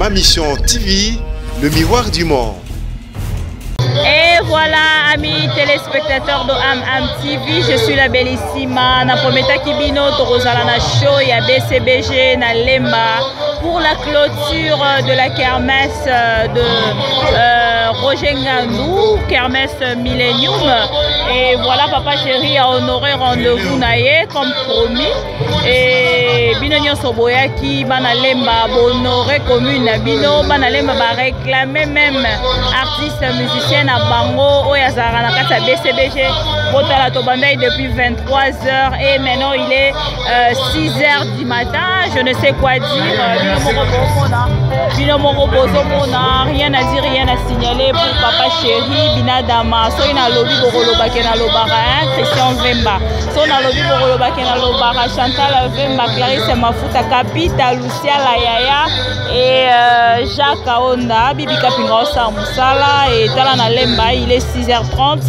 Ma mission TV, le miroir du monde. Et voilà, amis téléspectateurs de Am TV, je suis la bellissima. Na prometa kibino torozala na show ya BCBG na Lemba pour la clôture de la kermesse de Roger Ngandou, kermesse Millennium. Et voilà, papa chéri a honoré rendez-vous naïe comme promis. Et bino nyonso boyaki bana Lemba honoré commune na bino bana Lemba ba réclamer même artiste musicien na bango oya zara na kata BCBG botala to bandai depuis 23h et maintenant il est 6h du matin. Je ne sais quoi dire. Bino moko bozomona, rien à dire, rien à signaler pour papa chéri Binadama. So ina lobi bokoloba kena lobara Christian Vemba. So na lobi bokoloba kena lobara Chantal Vemba, Clarisse Mafuta, Kapita, Lucia Layaya et Jacques Aonda, Bibi Kapinga Osa Musala et Tala na Lemba. Il est 6h30.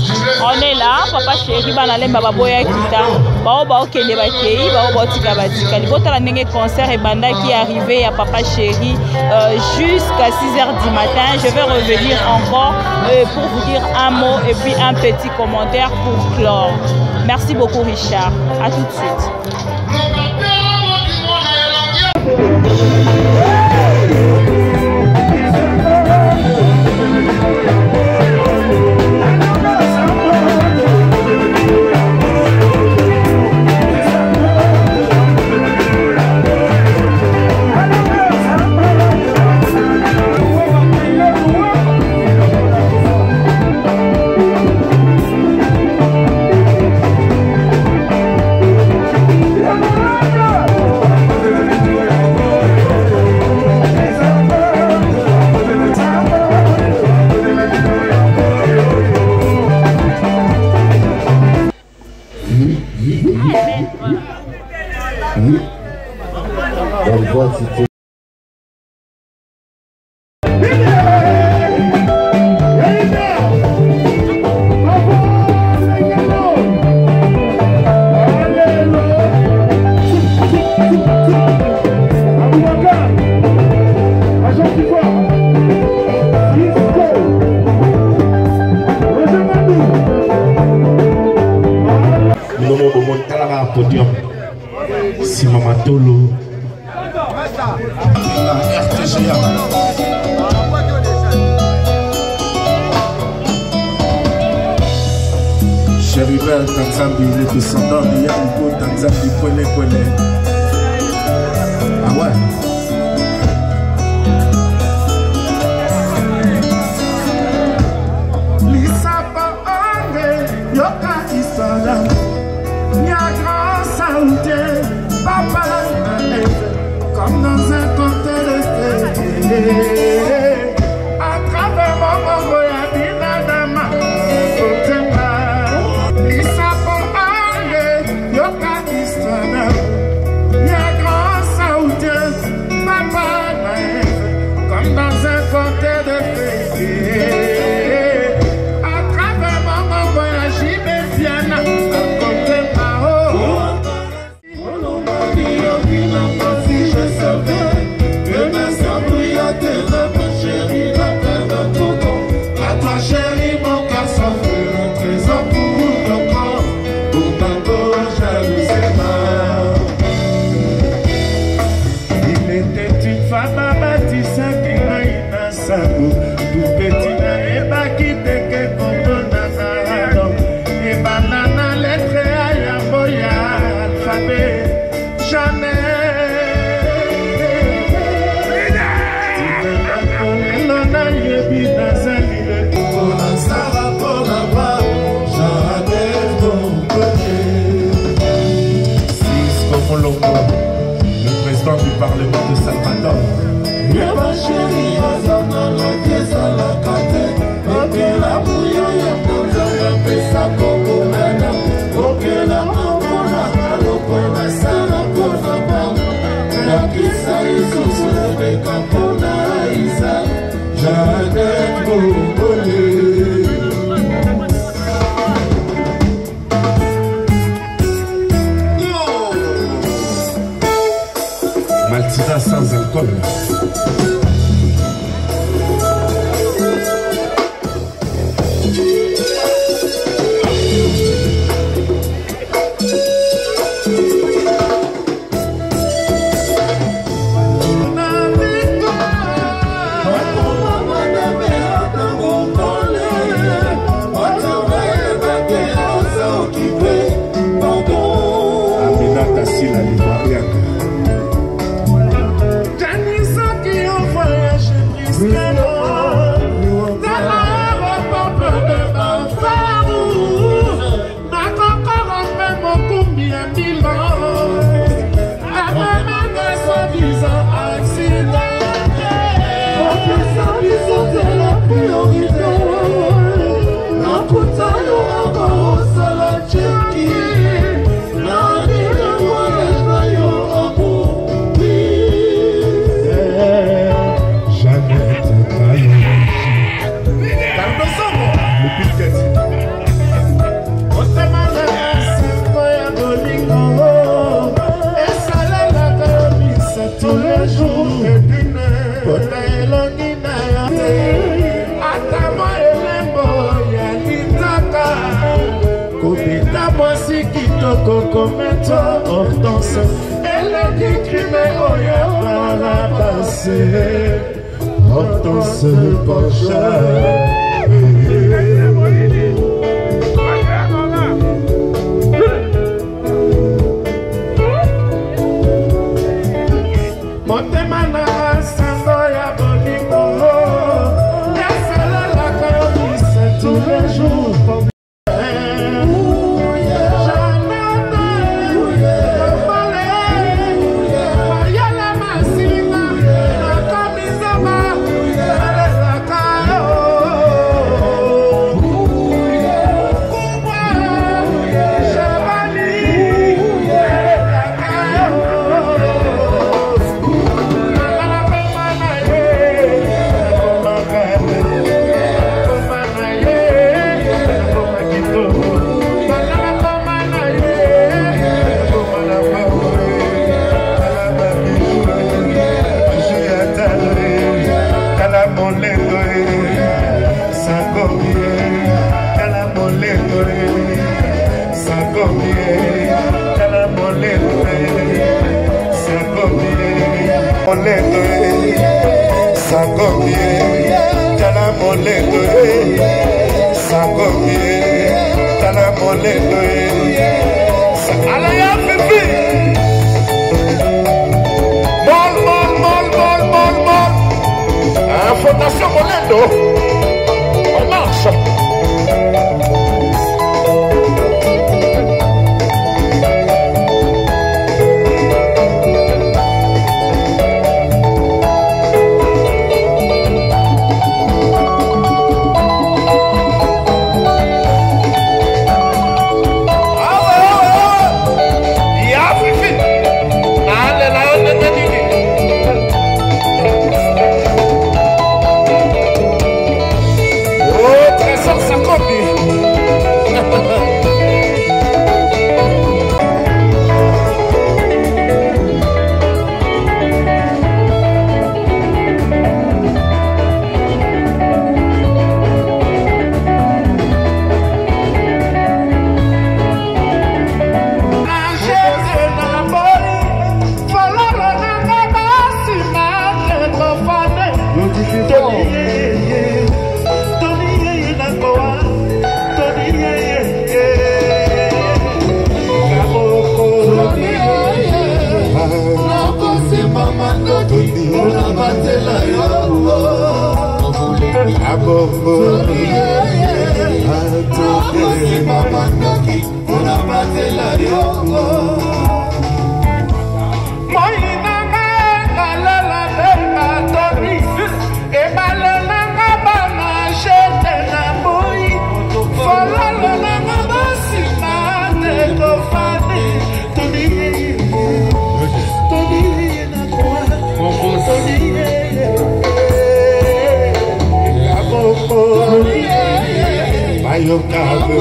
On est là, papa chéri bana Lemba baboya kita. Bao bao kende bakei, bao bao tika batika. Libotala ndenge concert et banda qui est arrivé à papa chéri jusqu'à 6h du matin. Je vais revenir encore pour vous dire un mot et puis un petit commentaire pour clore. Merci beaucoup Richard. À tout de suite. Simamatolo RTGA Chéribel Tanzambi, le descendant de Yahugo Tanzambi, Kwele. Ah ouais. Lisapa Ande, Yoka Isala, Niagara Saoudé, Papa, comme dans un conte de fée, à travers mon bongo ya binadama, Lisa pour aller, Yoka Istana, Niagara Saoudé, Papa, comme dans un conte de fée, à travers mon bongo ya Jiméfiana, le président du Parlement de Salvador. Maltina sans alcool. Hortense, elle a dit que la passer. Hortense Pocha. Fondation Molendo, on marche. yo kabe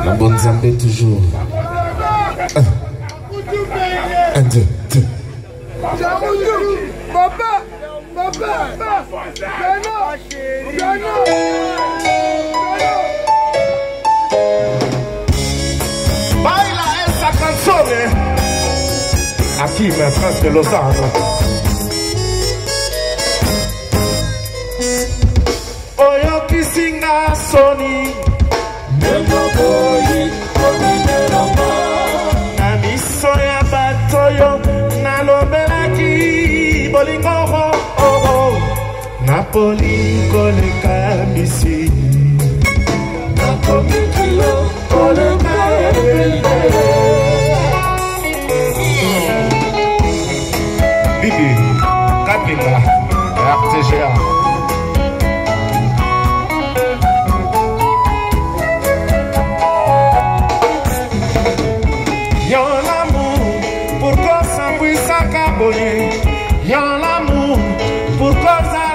la bonne Zambé toujours. 1, 2, 2. Papa. Baila esa canzone. Aquí me France de Lausanne. Oyo kisinga soni. Na miso ya batoyo nalobelaki bolingo Napoli koleka misi Nakomikilo koleka Bibi, Kapinga, RTGA. Yon l'amour, pourquoi ça puisse s'accaboler? Yon l'amour, pourquoi ça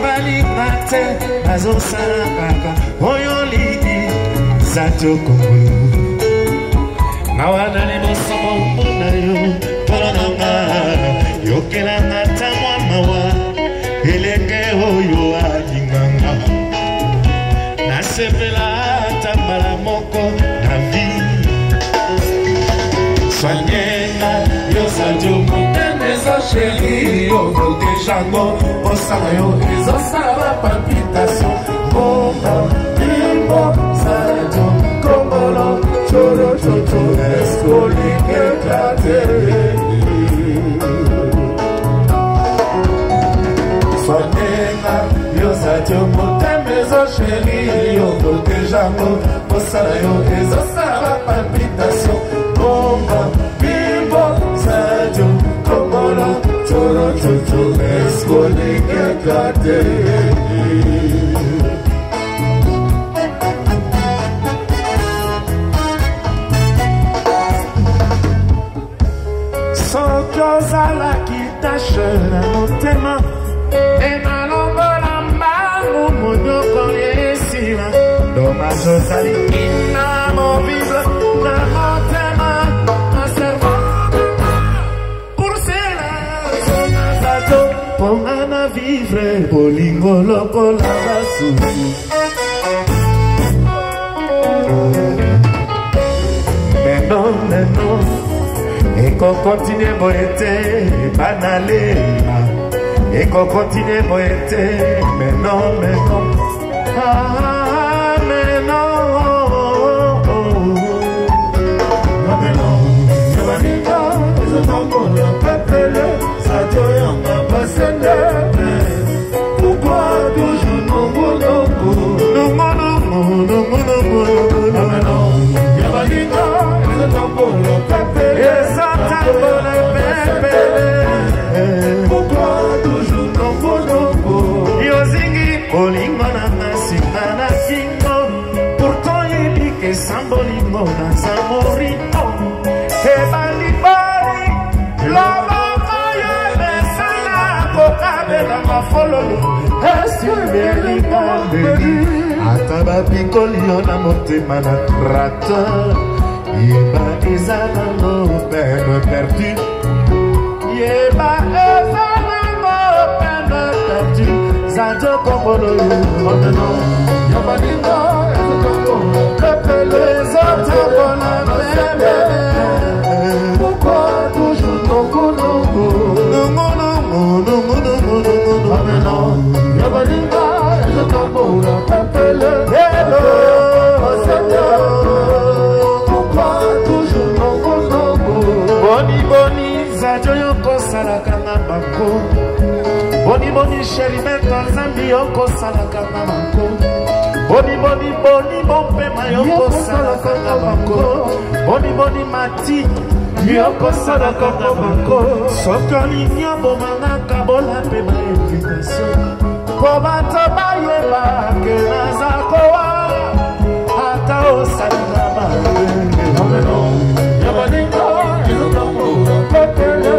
balika te azo sarakaka oyo ligi zato kongo na wana ni bosomo na yo toronanga yokelanga tamwa mawa eleke oyo alinganga nasepela tambala moko na vie soignena yo sadio Maison chérie, au vol des jargons, au salario, les osara palpitation, bomba, bimbo, sadio, congolo, choro, chocho, escoli, éclaté. Soignez-la, yo sadio, monte maison chérie, au vol des jargons, au salario, les osara palpitation, bomba, bimbo, sadio, Choro, chocho, escoli, éclaté. Sans chose à la qui tâche la motema et ma longue lamba, mon yoko yesima. Dommage aux alis, inamovible, la motema, un cerveau. Pongana vivre, bolingo loco la basura. Mais non, et qu'on continue boyete, banale, et qu'on continue boyete, mais non, ah, mais non, pourquoi toujours pourtant il dit que sans bolingo dans sa morito et balibari la fololo est-ce ataba pikoli na motema na trata yeba ezana no peine perdu yeba ezana no peine perdu zato komolo maintenant yabaninga ezana pepe les autres bona bébé pourquoi toujours nongo yabaninga ezana pepe les pourquoi toujours nongo boni zato yoko salakana bako boni chéri meta zambi yoko salakana bako boni bompema yoko salakana bako boni mati yoko salakana bako sokali nyambo manaka bola pe ma invitation ko bato bayeba ke nazakowa ata osalina ba yabaninga izokambo pepele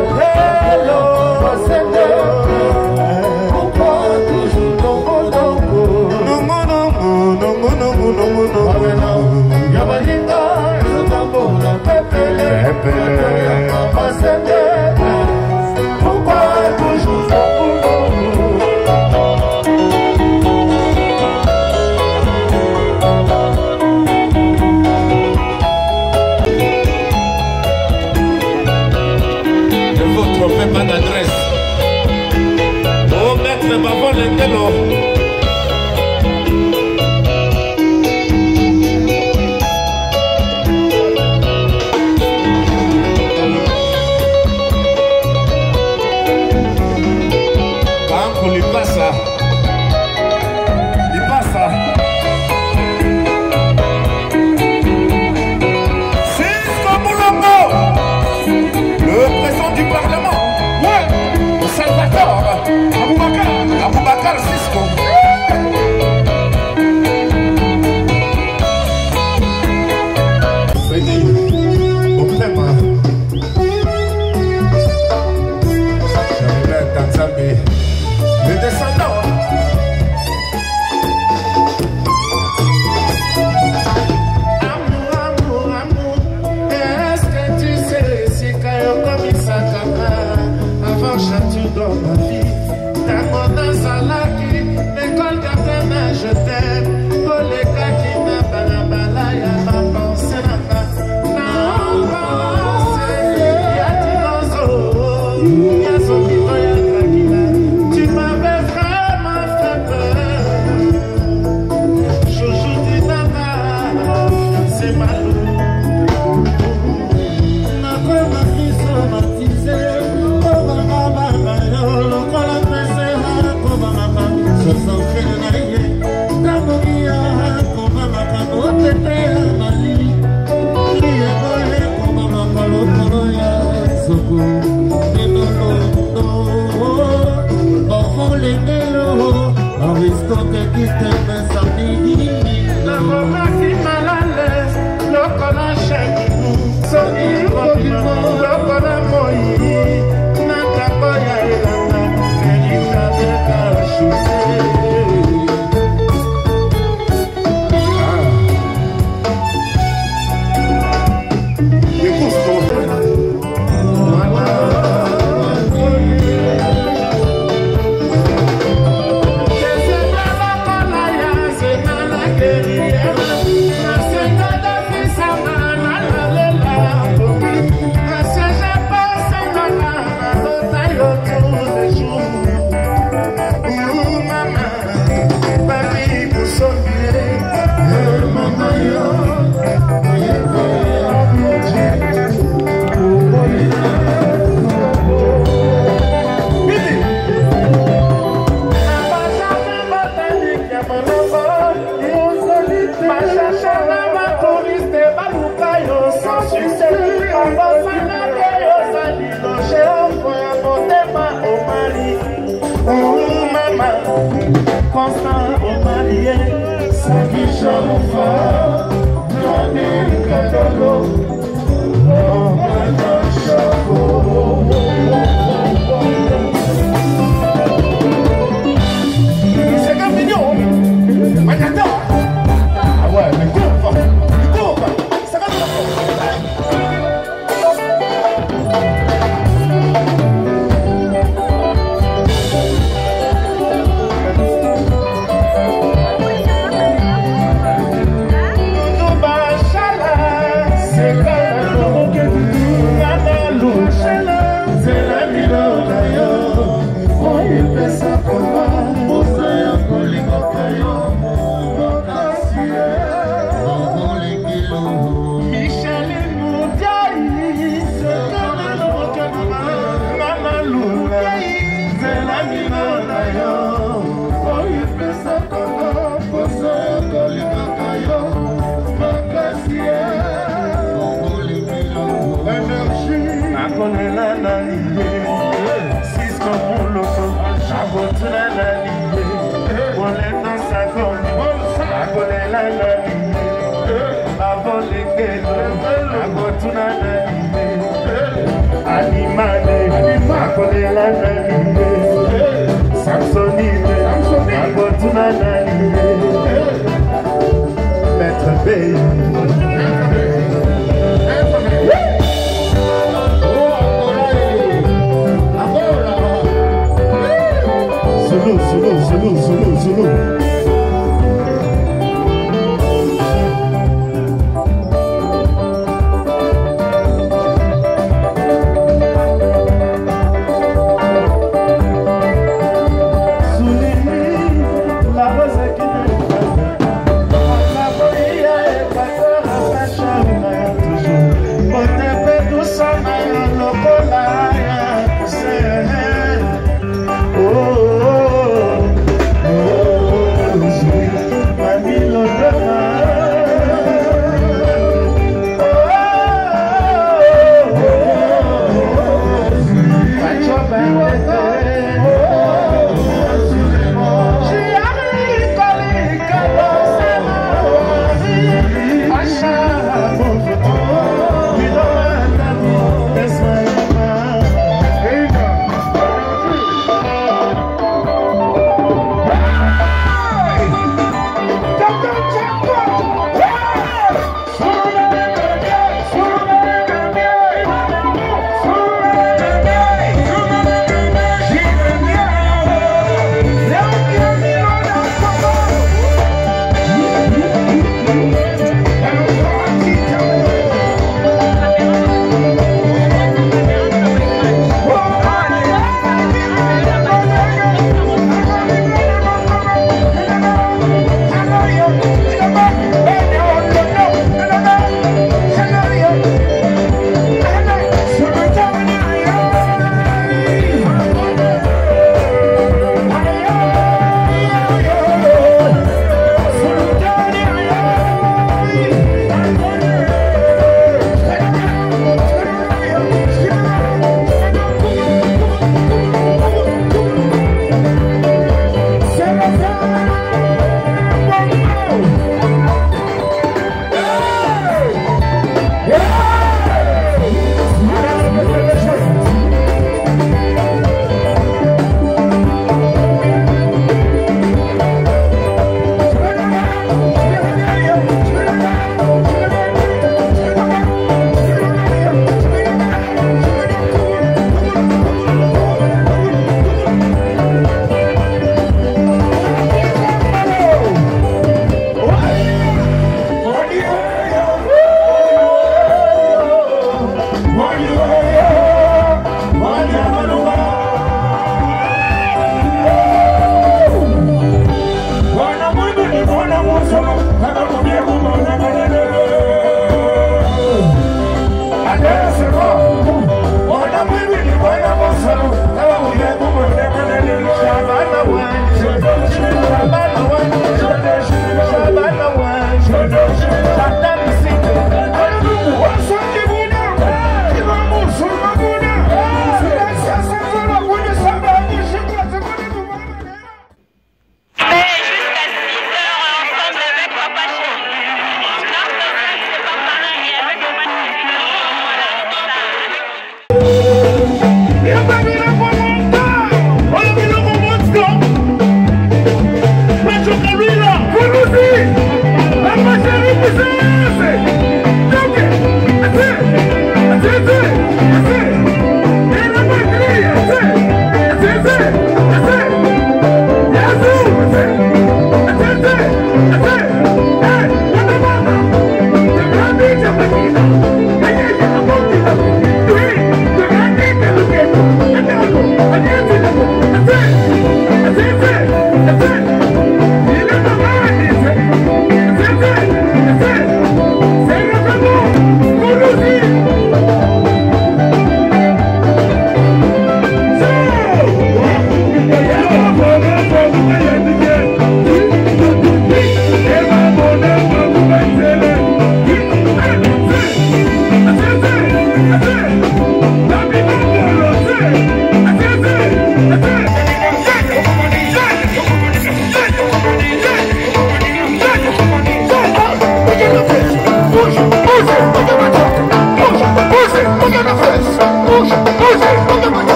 Papa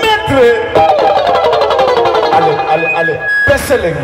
Maître. Allez, baissez les gars.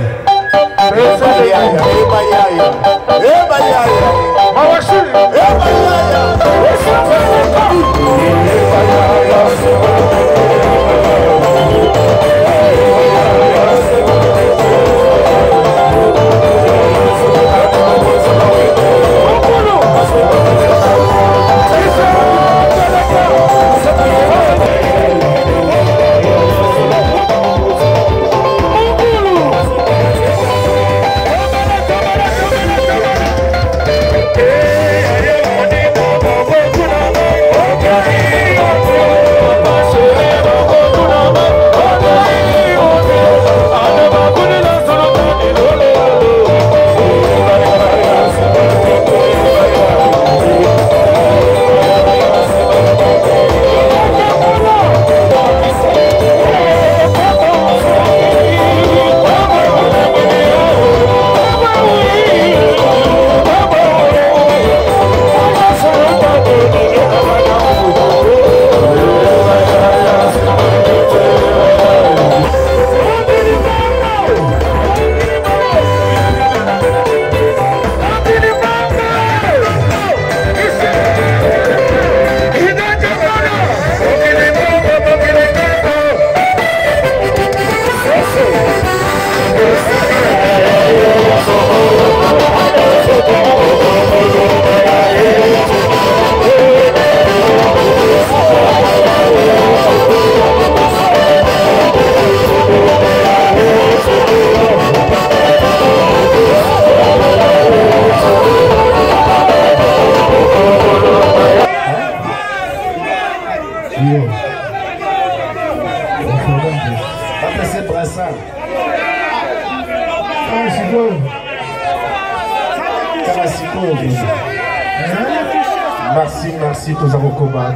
Merci, tous vos combats,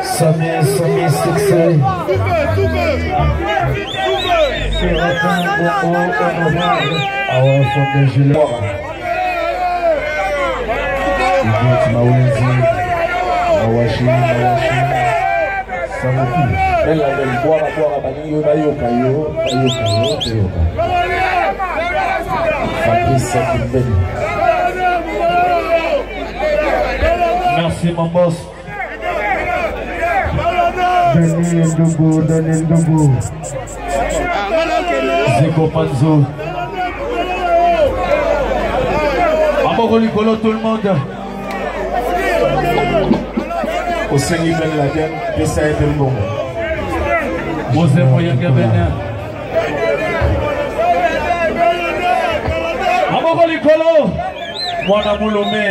Samir, succès. Merci mon boss. Daniel Ndogo. Zeko Panzo. Amoro Nicolo, tout le monde. Au Seigneur Ben Laden, Pessa et Belmont. Mosé Moyenga Benin. Amoro Nicolo. Mwana Moulomé.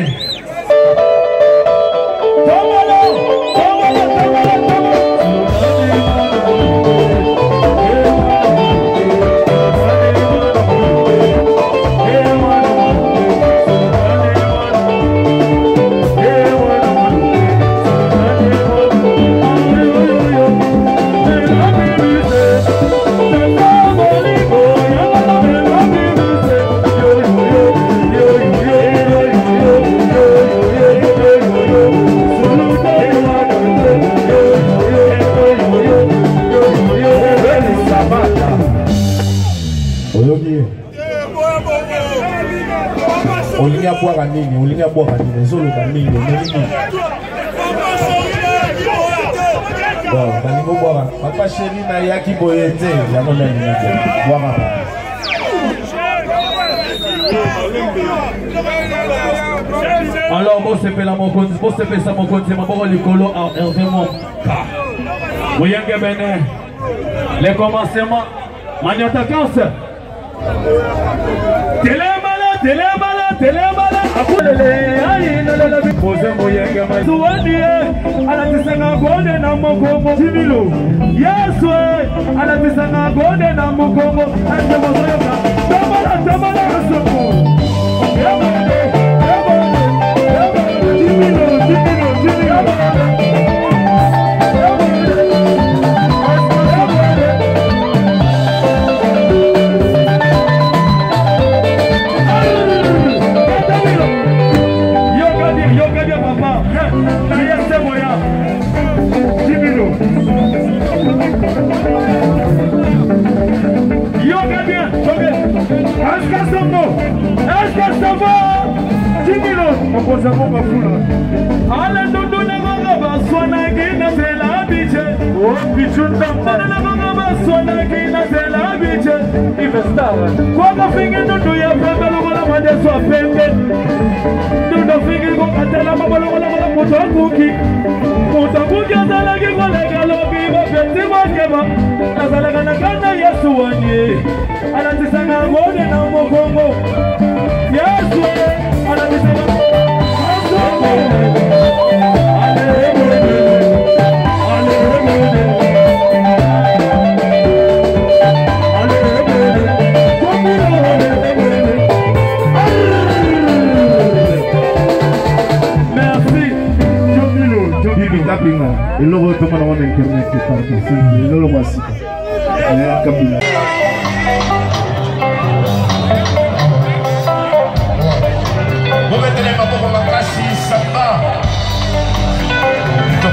Olinya boire à nini, zolo banini, bon, banimo boire. Papa chéri na yaki boyete, yano na nini boire. Alors, bon, c'est la mon compte, bon, c'est ça mon compte, c'est ma parole Nicolo, Hervé Monka. Moyenga Benin, les commencements, Magnotakance. Télémala, apulele, ayi nalala bi. Mose Moyenga Mazuwadiye, alatisanga gode na mokongo Timilo. Yeswe, alatisanga gode na mokongo. Ante mozoyoka, tamala asoko. Timilo. Papa, 10 000 on pose à mon bafoula. Allez, nous donnons un rabat, soit la guine, c'est la biche. Oh, pichou, t'en fais la rabat, soit la guine, c'est la biche. Il va star. Quoi qu'on finisse, nous nous y a fait, mais le voilà, moi, je sois fait. Nous nous finissons, qu'on a la maman, le voilà, pour toi, cookie. Pour toi, cookie, on a la guine, on a la lobby, on fait, c'est moi qui va. On a la gana, Yasuani. Ala tisanga ngone na mokongo Yesu ala tisanga merci Jobilo tapinga eloko toma na wana internet partout c'est lolo mwasi kabila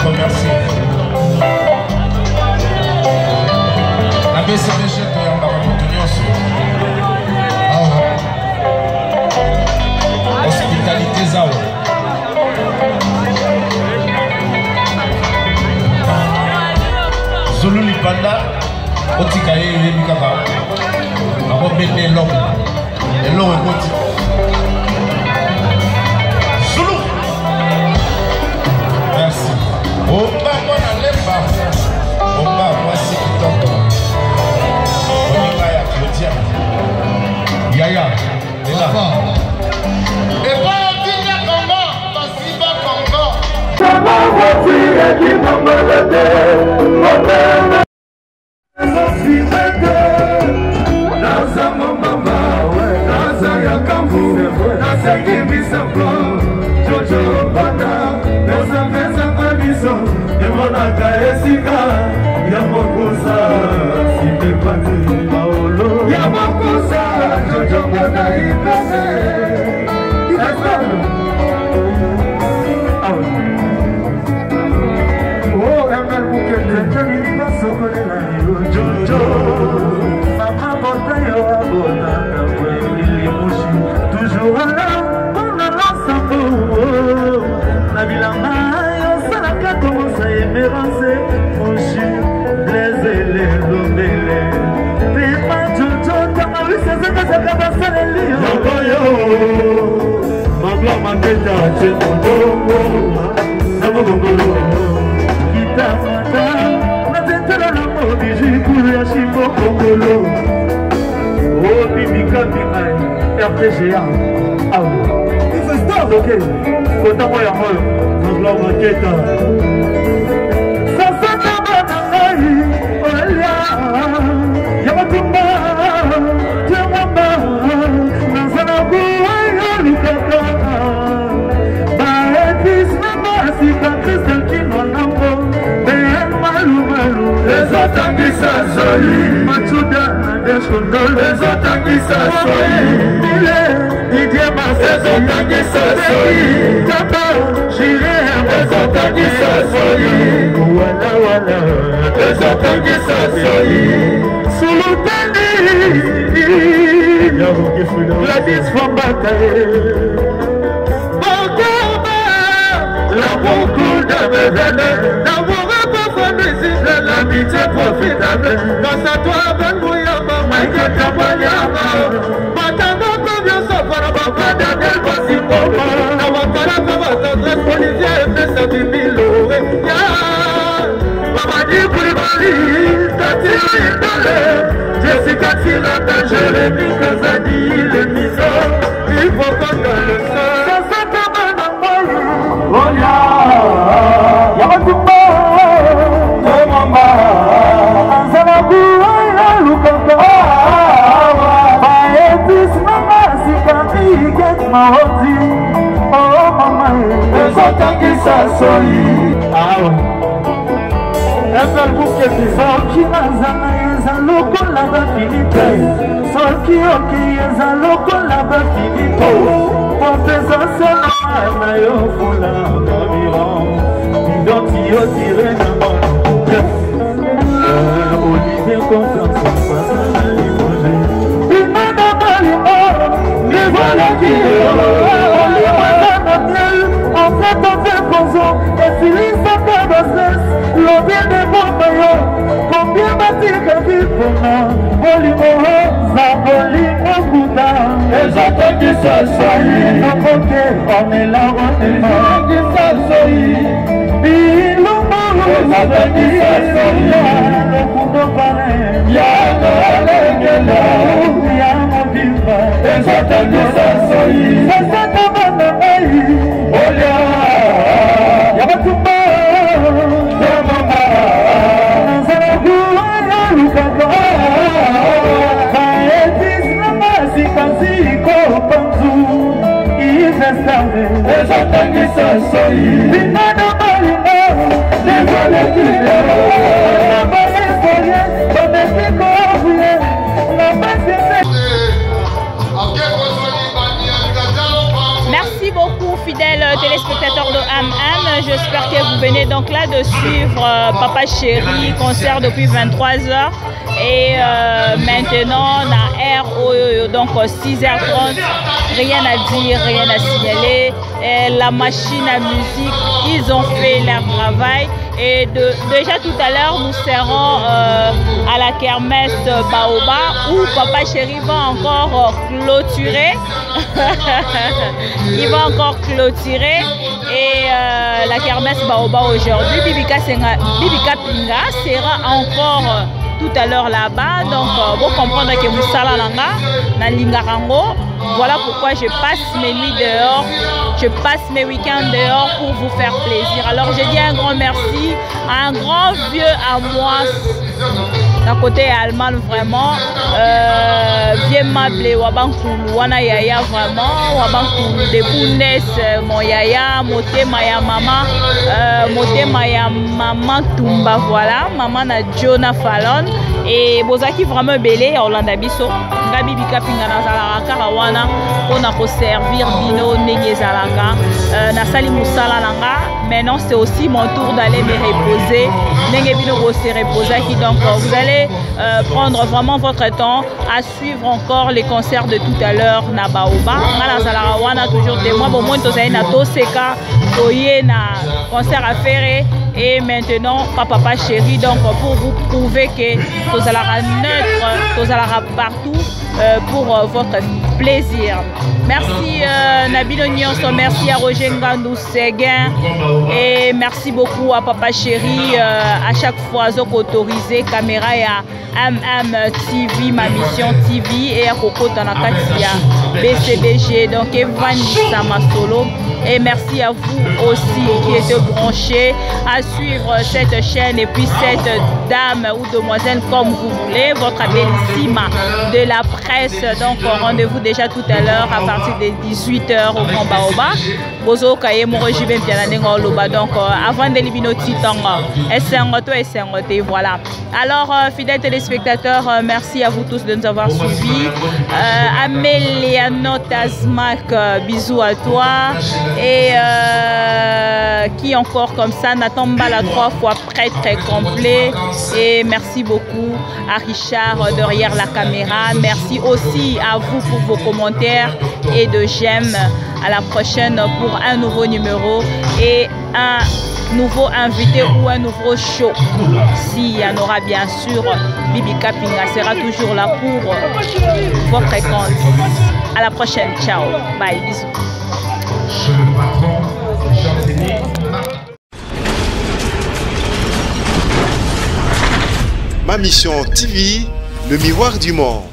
Merci. La BCBG de hospitalité Zao. Zulu Lipanda, Otikaye Mikaka, avant bébé l'homme. Et l'homme est petit. Zulu. Merci. Oba mwana lemba Oba mwasi kitoko Oninga ya Claudia Yaya Ela Eba Otinga Kongo Basiba Kongo Sama wati eki mamalade Otena Nofimete Naza mama Naza ya kambu Naza kibisambo Jojo bana Naza meza Biso, Emonaka Esika, Yamokosa, Sitepati, Paolo, Yamokosa, Jojo Mona Ipese, Yasano. Oh, Emel Mukete, Jamila Sokolela, Jojo, Mama Botayo, Abona, Lili Mushi, toujours là, on a l'ensemble, Nabila Mayo, Salaka commence à émérancer, Mushi, Blaise et les Lomele, Pema Jojo, Tamaru, Sazaka, Saleli, Yokoyo, Mabla Maketa, Chemodo, Namogolo, Kita Mata, Natentela Namo, Bijikuru, Yashimo, Kongolo, Oh, Bibika, Bimai, RPGA, ah ok, kota moya moyo, Mabla Maketa. Sasana Banai, Olia, Yamatumba, Jamamba, Nasana Bua, Yalikaka, Baetis, Mama, Sika, Crystal Kino, Nambo, Ben Malu, les attaques Sassoli, Machuda, Deshondo, les attaques Sassoli, Didier Marseille, les attaques Sassoli, Tapa, J'irai, les attaques Sassoli, Walla, les attaques Sassoli, sous le tani, la disformataille, la beaucoup de bébés, d'avoir un peu de l'amitié profitable. Grâce à toi, Ben Mouyama, Michael Kabanyama, Matano, bien ça, pour Papa Daniel Bassimoma, Nawakara, Kavata, Policier, et Fessa Bimilo, Mamadi Koulibaly, Tati Indale, Jessica Silata, Jérémy Kazadi, les misons, il faut qu'on le sol. Oh ya, Yamatumba, Mama, Zanabu, Lukaka, Baetis, Mama, Sikami, get Mahoti, oh Mama, les attaques Sassoli. Ah ouais. Un bouquet de sorti, Nazana, Zaloko, là-bas, finito. Sorti, ok, Zaloko, là-bas, finito. Compensation, Nayo, Fula, Naviron, Bidoti, tiré de mon Olivier, confiance, passe à l'imogé. Il m'a pas l'imor, mais voilà qui est là. utilise pas de cesse, l'objet de mon maillot, combien va-t-il vivre Bolimo, Zabolimo, Bouddha, et j'attends qu'il s'assoie, on est là, on est là, qu'il s'assoie, il nous manque, et j'attends qu'il s'assoie, le coup de palais, y'a mon vivre, et j'attends qu'il s'assoie, c'est ça ta main, Olia, y'a pas tout bas, y'a maman, Merci beaucoup fidèles téléspectateurs de AM. J'espère que vous venez donc là de suivre Papa Chéri, concert depuis 23h. Et maintenant, on a R, donc 6h30, rien à dire, rien à signaler. Et la machine à musique, ils ont fait leur travail. Et déjà tout à l'heure, nous serons à la kermesse Baoba où Papa Chéri va encore clôturer. Il va encore clôturer. Et la kermesse Baoba aujourd'hui, Bibika Pinga sera encore tout à l'heure là-bas. Donc, vous comprenez que Moussala Langa, na Lingarango. Voilà pourquoi je passe mes nuits dehors, je passe mes week-ends dehors pour vous faire plaisir. Alors, je dis un grand merci à un grand vieux à moi, d'un côté allemand vraiment, vieux mable, Wabankulu, Wana Yaya vraiment, Wabankulu, de Bounes, mon Yaya, Motema ya Mama, Motema ya Mama Tumba, voilà, Maman na Jonah Fallon, et Bozaki vraiment belé, Orlando Bisso, Gabi Bika Pingana Zalaka, Karawana, on a pour servir Bino, Nege Zalaka, Nasali Moussala Langa. Maintenant, c'est aussi mon tour d'aller me reposer. Nege Bino se reposer, donc vous allez prendre vraiment votre temps à suivre encore les concerts de tout à l'heure na Baoba. Mala Zalarawana toujours témoin. Bon, moi, tous na Toseka, Oye na concert à faire. Et maintenant, Papa Chéri, donc pour vous prouver que vous allez neutre, vous allez partout pour votre plaisir. Merci Nabilo Nyonso, merci à Roger Ngandou Seguin et merci beaucoup à Papa Chéri à chaque fois autorisé caméra et à TV, ma mission TV et à Coco Tanakatia BCBG, donc Evan Sama Solo. Et merci à vous aussi qui êtes branchés à suivre cette chaîne et puis cette dame ou demoiselle comme vous voulez, votre bellissima de la presse. Donc rendez-vous déjà tout à l'heure à partir de 18h au Grand Baoba. Bozo Kaye Moroji Ben Piananengo Loba. Donc avant de libino Titanga, et voilà. Alors fidèles téléspectateurs, merci à vous tous de nous avoir suivis. Améliano Tazmak, bisous à toi. Et qui encore comme ça, Nathan Bala 3 fois prêtre complet. Et merci beaucoup à Richard derrière la caméra. Merci aussi à vous pour vos commentaires et de j'aime. À la prochaine pour un nouveau numéro et un nouveau invité ou un nouveau show. S'il y en aura bien sûr, Bibika Pinga sera toujours là pour votre compte. À la prochaine, ciao, bye, bisous. Ma mission TV, le miroir du monde.